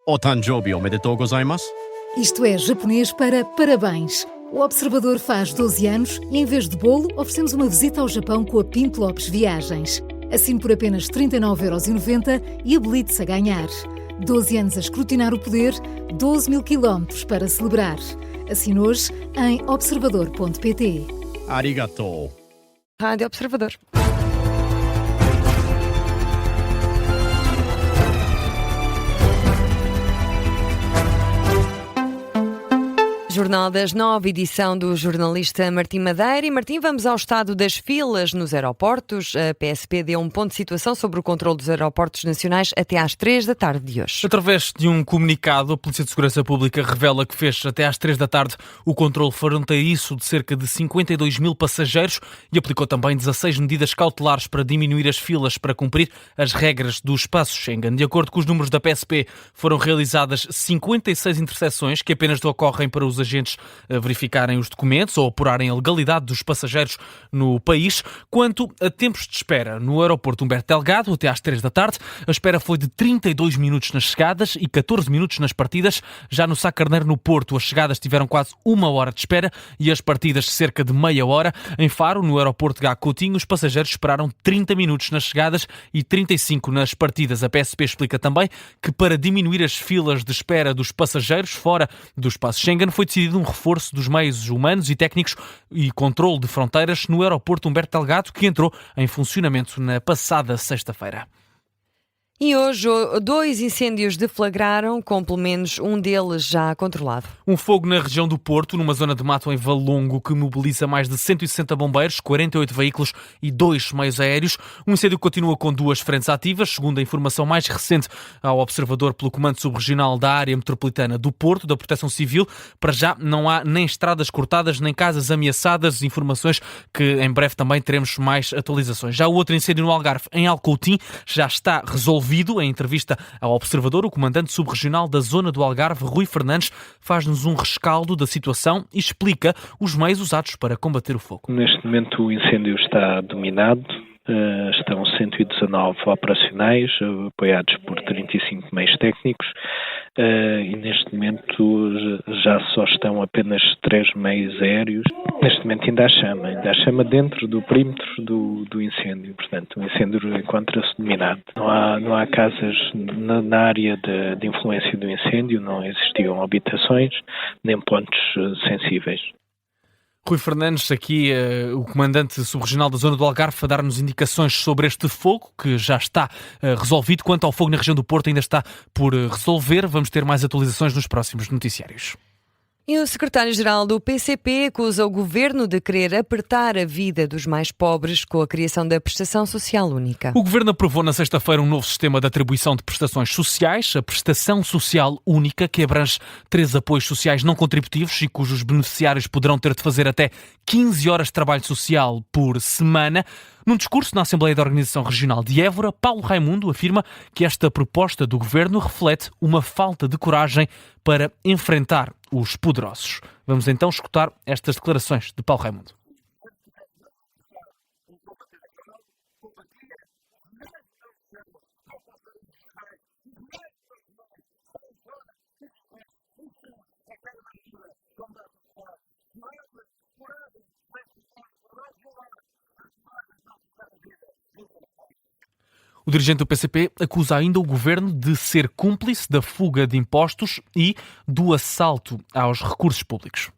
O Tanjobi omedetou gozaimasu. Isto é japonês para parabéns. O Observador faz 12 anos e, em vez de bolo, oferecemos uma visita ao Japão com a Pinto Lopes Viagens. Assine por apenas 39,90€ e habilite-se a ganhar. 12 anos a escrutinar o poder, 12 mil quilómetros para celebrar. Assine hoje em observador.pt. Arigatou. Rádio Observador. Jornal das 9, edição do jornalista Martim Madeira. E Martim, vamos ao estado das filas nos aeroportos. A PSP deu um ponto de situação sobre o controle dos aeroportos nacionais até às 3 da tarde de hoje. Através de um comunicado, a Polícia de Segurança Pública revela que fez até às 3 da tarde o controle fronteiriço de cerca de 52 mil passageiros e aplicou também 16 medidas cautelares para diminuir as filas para cumprir as regras do espaço Schengen. De acordo com os números da PSP, foram realizadas 56 interseções que apenas ocorrem para os agentes verificarem os documentos ou apurarem a legalidade dos passageiros no país. Quanto a tempos de espera, no aeroporto Humberto Delgado, até às 3 da tarde, a espera foi de 32 minutos nas chegadas e 14 minutos nas partidas. Já no Sá Carneiro, no Porto, as chegadas tiveram quase 1 hora de espera e as partidas cerca de meia hora. Em Faro, no aeroporto de Gá Coutinho, os passageiros esperaram 30 minutos nas chegadas e 35 nas partidas. A PSP explica também que, para diminuir as filas de espera dos passageiros fora do espaço Schengen, foi decidido um reforço dos meios humanos e técnicos e controle de fronteiras no aeroporto Humberto Delgado, que entrou em funcionamento na passada sexta-feira. E hoje 2 incêndios deflagraram, com pelo menos um deles já controlado. Um fogo na região do Porto, numa zona de mato em Valongo, que mobiliza mais de 160 bombeiros, 48 veículos e 2 meios aéreos. Um incêndio continua com 2 frentes ativas, segundo a informação mais recente ao Observador pelo Comando Subregional da Área Metropolitana do Porto, da Proteção Civil. Para já não há nem estradas cortadas, nem casas ameaçadas. Informações que em breve também teremos mais atualizações. Já o outro incêndio no Algarve, em Alcoutim, já está resolvido. Em entrevista ao Observador, o comandante subregional da zona do Algarve, Rui Fernandes, faz-nos um rescaldo da situação e explica os meios usados para combater o fogo. Neste momento o incêndio está dominado. Estão 119 operacionais, apoiados por 35 meios técnicos, e neste momento já só estão apenas 3 meios aéreos. Neste momento ainda há chama dentro do perímetro do incêndio, portanto o incêndio encontra-se dominado. Não há casas na área de influência do incêndio, não existiam habitações, nem pontos sensíveis. Rui Fernandes, aqui o comandante subregional da zona do Algarve, a dar-nos indicações sobre este fogo, que já está resolvido. Quanto ao fogo na região do Porto, ainda está por resolver. Vamos ter mais atualizações nos próximos noticiários. E o secretário-geral do PCP acusa o governo de querer apertar a vida dos mais pobres com a criação da Prestação Social Única. O governo aprovou na sexta-feira um novo sistema de atribuição de prestações sociais, a Prestação Social Única, que abrange 3 apoios sociais não contributivos e cujos beneficiários poderão ter de fazer até 15 horas de trabalho social por semana. Num discurso na Assembleia da Organização Regional de Évora, Paulo Raimundo afirma que esta proposta do governo reflete uma falta de coragem para enfrentar os poderosos. Vamos então escutar estas declarações de Paulo Raimundo. O dirigente do PCP acusa ainda o governo de ser cúmplice da fuga de impostos e do assalto aos recursos públicos.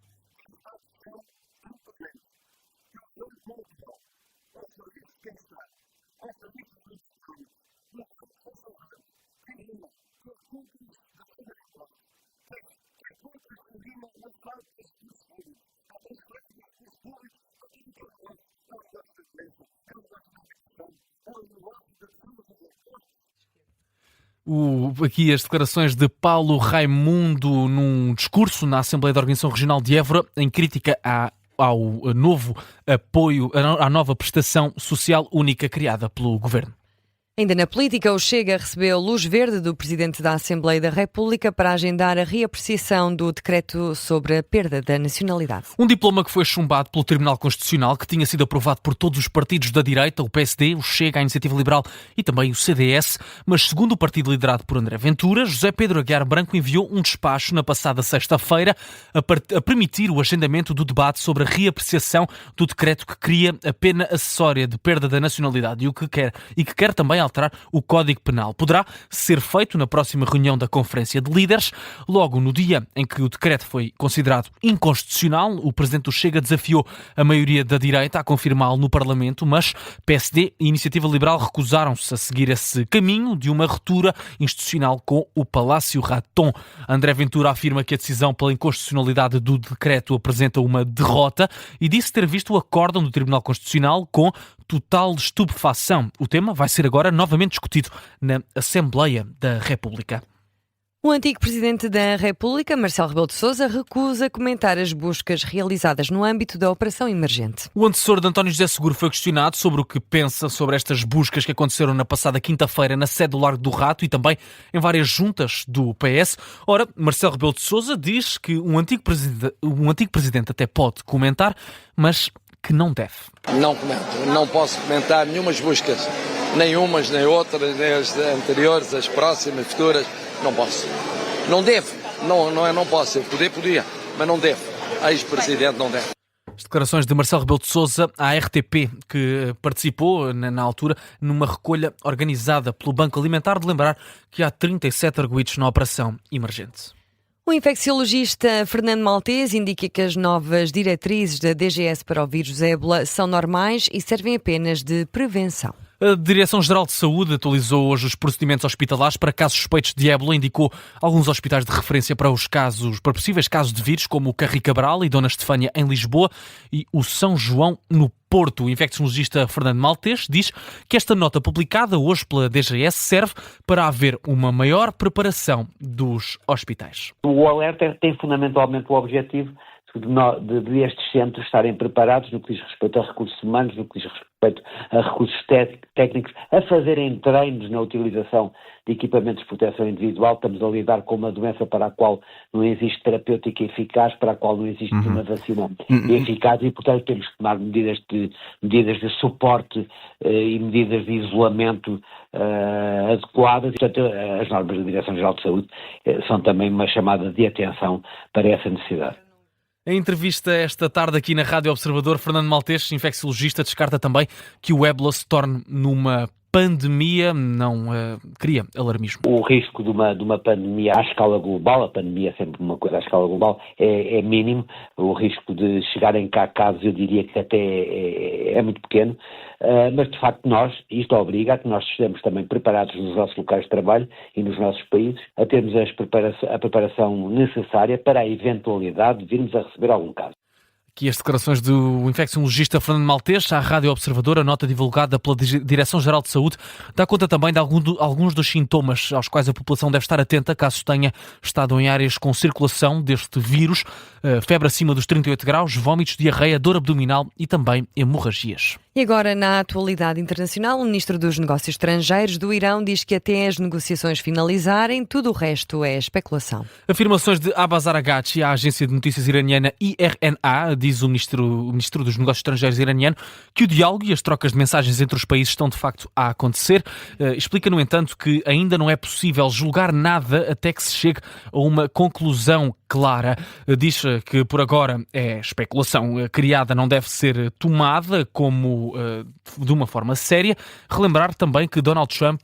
Aqui as declarações de Paulo Raimundo num discurso na Assembleia da Organização Regional de Évora em crítica ao novo apoio, à nova prestação social única criada pelo governo. Ainda na política, o Chega recebeu luz verde do Presidente da Assembleia da República para agendar a reapreciação do decreto sobre a perda da nacionalidade. Um diploma que foi chumbado pelo Tribunal Constitucional, que tinha sido aprovado por todos os partidos da direita, o PSD, o Chega, a Iniciativa Liberal e também o CDS, mas segundo o partido liderado por André Ventura, José Pedro Aguiar Branco enviou um despacho na passada sexta-feira a permitir o agendamento do debate sobre a reapreciação do decreto que cria a pena acessória de perda da nacionalidade e que quer também alterar o Código Penal. Poderá ser feito na próxima reunião da Conferência de Líderes. Logo no dia em que o decreto foi considerado inconstitucional, o Presidente do Chega desafiou a maioria da direita a confirmá-lo no Parlamento, mas PSD e Iniciativa Liberal recusaram-se a seguir esse caminho de uma ruptura institucional com o Palácio Raton. André Ventura afirma que a decisão pela inconstitucionalidade do decreto apresenta uma derrota e disse ter visto o acórdão do Tribunal Constitucional com total estupefação. O tema vai ser agora novamente discutido na Assembleia da República. O antigo Presidente da República, Marcelo Rebelo de Sousa, recusa comentar as buscas realizadas no âmbito da Operação Emergente. O antecessor de António José Seguro foi questionado sobre o que pensa sobre estas buscas que aconteceram na passada quinta-feira na sede do Largo do Rato e também em várias juntas do PS. Ora, Marcelo Rebelo de Sousa diz que um antigo presidente até pode comentar, mas que não deve. Não comento, não posso comentar nenhumas buscas, nem umas, nem outras, nem as anteriores, as próximas, futuras, não posso. Não devo, não posso, eu podia, mas não devo. A ex-presidente não deve. As declarações de Marcelo Rebelo de Sousa à RTP, que participou na altura numa recolha organizada pelo Banco Alimentar, de lembrar que há 37 arguidos na Operação Emergente. O infecciologista Fernando Maltese indica que as novas diretrizes da DGS para o vírus ébola são normais e servem apenas de prevenção. A Direção-Geral de Saúde atualizou hoje os procedimentos hospitalares para casos suspeitos de ébola, indicou alguns hospitais de referência para possíveis casos de vírus, como o Carri Cabral e Dona Estefânia em Lisboa e o São João no Porto. O infecciologista Fernando Maltese diz que esta nota publicada hoje pela DGS serve para haver uma maior preparação dos hospitais. O alerta tem fundamentalmente o objetivo de estes centros estarem preparados no que diz respeito a recursos humanos, no que diz respeito a recursos técnicos, a fazerem treinos na utilização de equipamentos de proteção individual. Estamos a lidar com uma doença para a qual não existe terapêutica eficaz, para a qual não existe uma vacina eficaz e, portanto, temos que tomar medidas de suporte e medidas de isolamento adequadas. Portanto, as normas da Direção-Geral de Saúde são também uma chamada de atenção para essa necessidade. Em entrevista esta tarde aqui na Rádio Observador, Fernando Maltese, infecciologista, descarta também que o ébola se torne numa pandemia, não cria alarmismo. O risco de uma pandemia à escala global, a pandemia é sempre uma coisa à escala global, é mínimo. O risco de chegarem cá casos, eu diria que até é muito pequeno, mas de facto isto obriga a que nós estejamos também preparados nos nossos locais de trabalho e nos nossos países, a termos a preparação necessária para a eventualidade de virmos a receber algum caso. Aqui as declarações do infecciologista Fernando Maltese à Rádio Observador. A nota divulgada pela Direção-Geral de Saúde dá conta também de alguns dos sintomas aos quais a população deve estar atenta caso tenha estado em áreas com circulação deste vírus: febre acima dos 38 graus, vômitos, diarreia, dor abdominal e também hemorragias. E agora, na atualidade internacional, o Ministro dos Negócios Estrangeiros do Irão diz que até as negociações finalizarem, tudo o resto é especulação. Afirmações de Abbas Araghchi à agência de notícias iraniana IRNA, diz o Ministro dos Negócios Estrangeiros iraniano, que o diálogo e as trocas de mensagens entre os países estão de facto a acontecer. Explica, no entanto, que ainda não é possível julgar nada até que se chegue a uma conclusão clara. Diz que por agora é especulação criada, não deve ser tomada como de uma forma séria. Relembrar também que Donald Trump,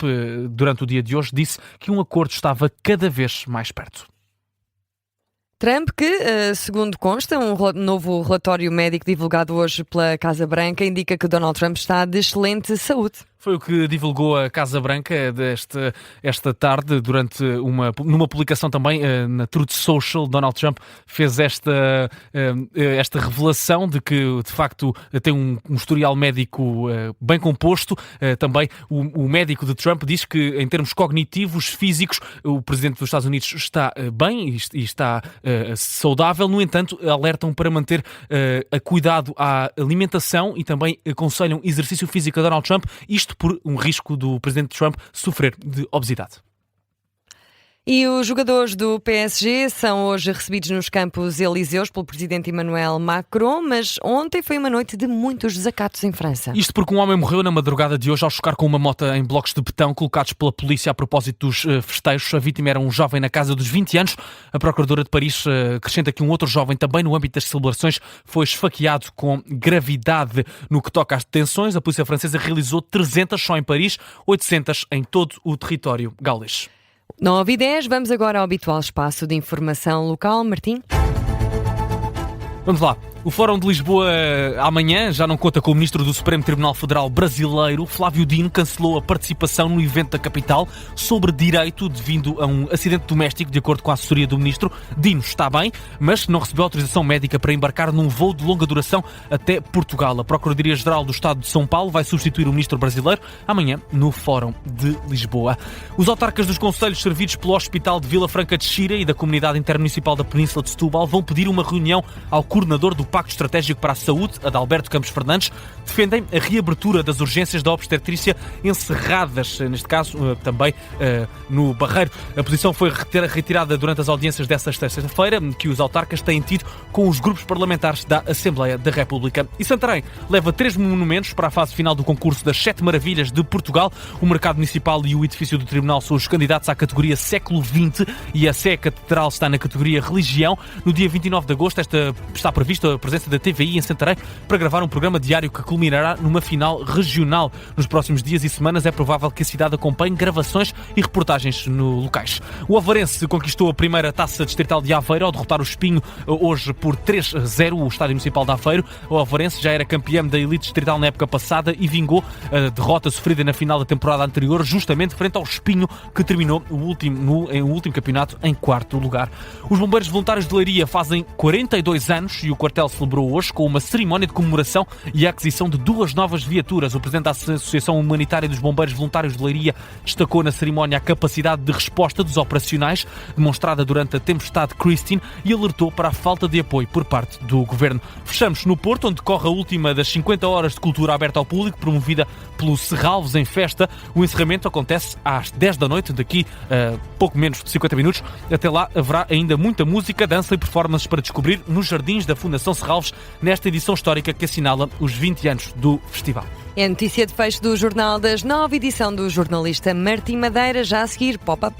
durante o dia de hoje, disse que um acordo estava cada vez mais perto. Trump, que, segundo consta, um novo relatório médico divulgado hoje pela Casa Branca indica que Donald Trump está de excelente saúde. Foi o que divulgou a Casa Branca esta tarde, numa publicação também na Truth Social. Donald Trump fez esta revelação de que, de facto, tem um historial médico bem composto. Também o médico de Trump diz que, em termos cognitivos, físicos, o presidente dos Estados Unidos está bem e está saudável. No entanto, alertam para manter cuidado à alimentação e também aconselham exercício físico a Donald Trump. Isto isto por um risco do presidente Trump sofrer de obesidade. E os jogadores do PSG são hoje recebidos nos Campos Elíseos pelo presidente Emmanuel Macron, mas ontem foi uma noite de muitos desacatos em França. Isto porque um homem morreu na madrugada de hoje ao chocar com uma moto em blocos de betão colocados pela polícia a propósito dos festejos. A vítima era um jovem na casa dos 20 anos. A Procuradora de Paris acrescenta que um outro jovem, também no âmbito das celebrações, foi esfaqueado com gravidade. No que toca às detenções, a polícia francesa realizou 300 só em Paris, 800 em todo o território gaulês. 9h10, vamos agora ao habitual espaço de informação local. Martim? Vamos lá. O Fórum de Lisboa amanhã já não conta com o Ministro do Supremo Tribunal Federal brasileiro. Flávio Dino cancelou a participação no evento da capital sobre direito devido a um acidente doméstico, de acordo com a assessoria do Ministro. Dino está bem, mas não recebeu autorização médica para embarcar num voo de longa duração até Portugal. A Procuradoria-Geral do Estado de São Paulo vai substituir o Ministro brasileiro amanhã no Fórum de Lisboa. Os autarcas dos concelhos servidos pelo Hospital de Vila Franca de Xira e da Comunidade Intermunicipal da Península de Setúbal vão pedir uma reunião ao coordenador do Pacto Estratégico para a Saúde, Adalberto Campos Fernandes. Defendem a reabertura das urgências da obstetrícia encerradas, neste caso também no Barreiro. A posição foi retirada durante as audiências desta sexta-feira que os autarcas têm tido com os grupos parlamentares da Assembleia da República. E Santarém leva 3 monumentos para a fase final do concurso das 7 Maravilhas de Portugal. O Mercado Municipal e o Edifício do Tribunal são os candidatos à categoria Século XX e a Sé Catedral está na categoria Religião. No dia 29 de agosto está prevista a presença da TVI em Santarém para gravar um programa diário que culminará numa final regional. Nos próximos dias e semanas é provável que a cidade acompanhe gravações e reportagens no locais. O Avarense conquistou a primeira taça distrital de Aveiro ao derrotar o Espinho hoje por 3-0, o Estádio Municipal de Aveiro. O Avarense já era campeão da elite distrital na época passada e vingou a derrota sofrida na final da temporada anterior, justamente frente ao Espinho, que terminou o último campeonato em 4º lugar. Os bombeiros voluntários de Leiria fazem 42 anos e o quartel celebrou hoje com uma cerimónia de comemoração e a aquisição de 2 novas viaturas. O presidente da Associação Humanitária dos Bombeiros Voluntários de Leiria destacou na cerimónia a capacidade de resposta dos operacionais demonstrada durante a tempestade Christine e alertou para a falta de apoio por parte do governo. Fechamos no Porto, onde decorre a última das 50 horas de cultura aberta ao público, promovida pelo Serralves em Festa. O encerramento acontece às 10 da noite, daqui a pouco menos de 50 minutos. Até lá haverá ainda muita música, dança e performances para descobrir nos jardins da Fundação Serralves, nesta edição histórica que assinala os 20 anos do festival. É a notícia de fecho do Jornal das 9, edição do jornalista Martim Madeira, já a seguir, pop-up.